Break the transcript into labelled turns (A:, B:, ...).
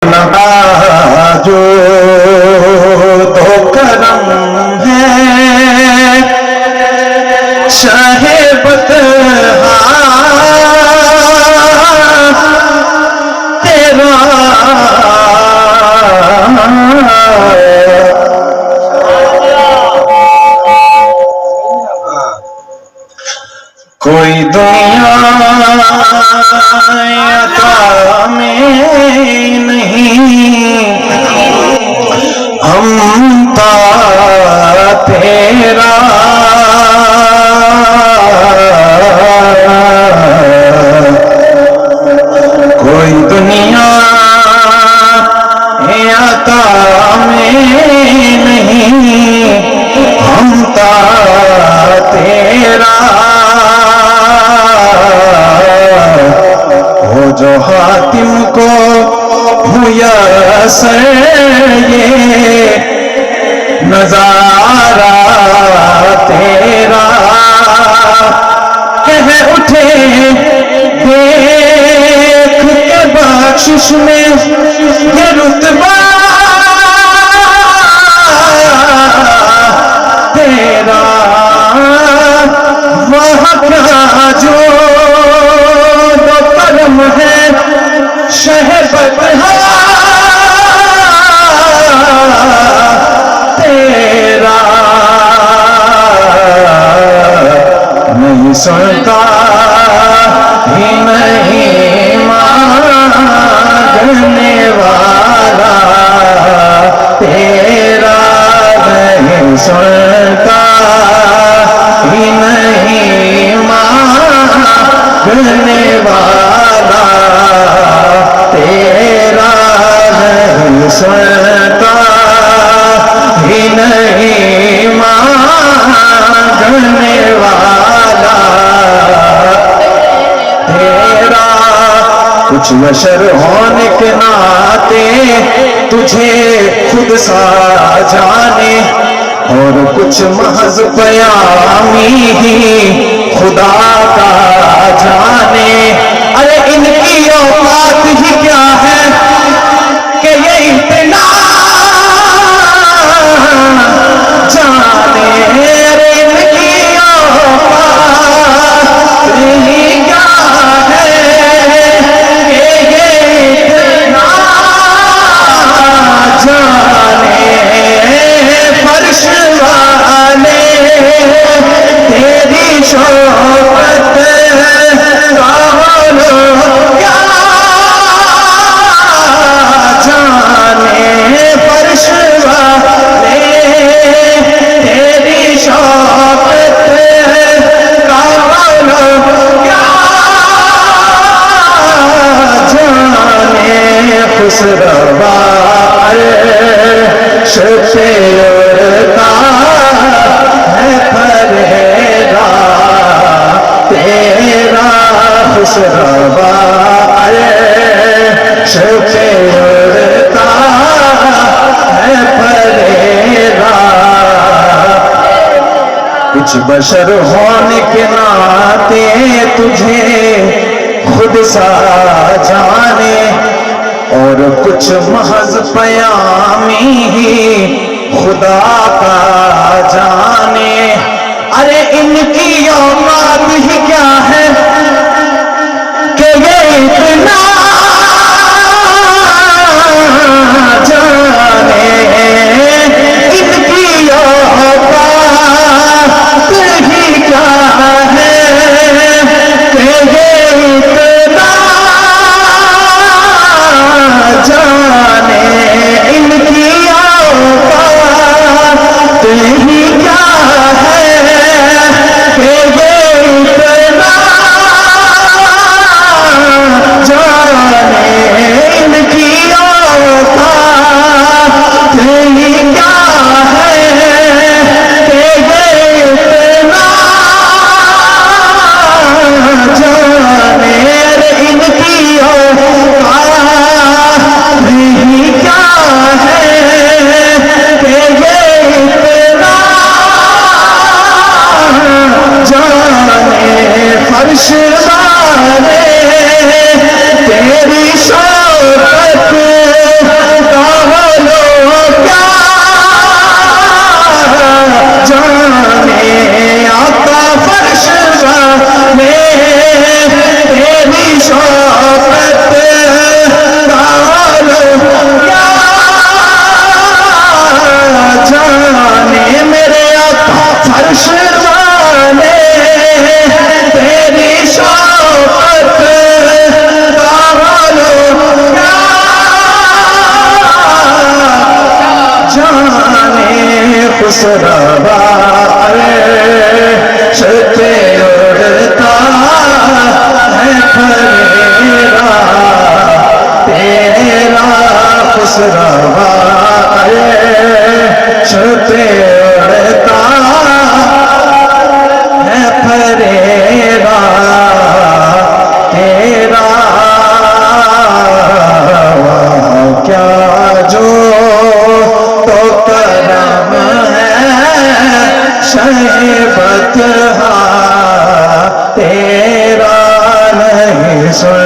A: جو تو کرم ہے شاہ بطحا تیرا کوئی دنیا عطا میں نہیں ہم تا تیرا کوئی دنیا عطا میں نہیں ہم تا تیرا ہو جو حاتم کو میسر یہ نظارہ تیرا کہہ اٹھے دیکھ کے بخشش میں یہ رتبہ تیرا وہاں کیا جو دو کرم ہے شہ بطحا تیرا نہیں سنتا ہی نہیں مانگنے والا تیرا نہیں سنتا ہی نہیں مانگنے والا تیرا نہیں سنتا ہی نہیں مانگنے والا تیرا کچھ بشر ہونے کے ناطے تجھے خود سا جانے اور کچھ محض پیامی ہی خدا کا جانے ارے ان کی اوقات ہی کیا ہے کہ یہ اتنا جانے ارے ان کی اوقات ہی کیا ہے کہ یہ اتنا جانے فرش والے تیری شوقت کا کیا جانے فرش والے تیری شوقت کا کیا جانے خسروا عرش پہ اڑتا ہے پرہیرا تیرا خسروا عرش پہ اڑتا ہے پرہیرا کچھ بشر ہونے کے ناطے تجھے خود سا جانے اور کچھ محض پیامی ہی خدا کا جانے ارے ان کی اوقات ہی کیا ہے کہ یہ اتنا جانے ان کی اوقات ہی کیا ہے کہ یہ اتنا جانے ان کی اوقات ہی کیا ہے کہ یہ اتنا جانے ان کی اوقات ہی کیا ہے کہ یہ اتنا جانے ان کی اوقات ہی کیا ہے کہ یہ اتنا جانے فرش والے تیری شوقت خسروائے شتے اڑتا ہے پھریرا تیرا خسروائے شتے اڑتا ہے پھریرا تیرا کیا جو تو کرم ہے شہ بطحا تیرا نہیں سن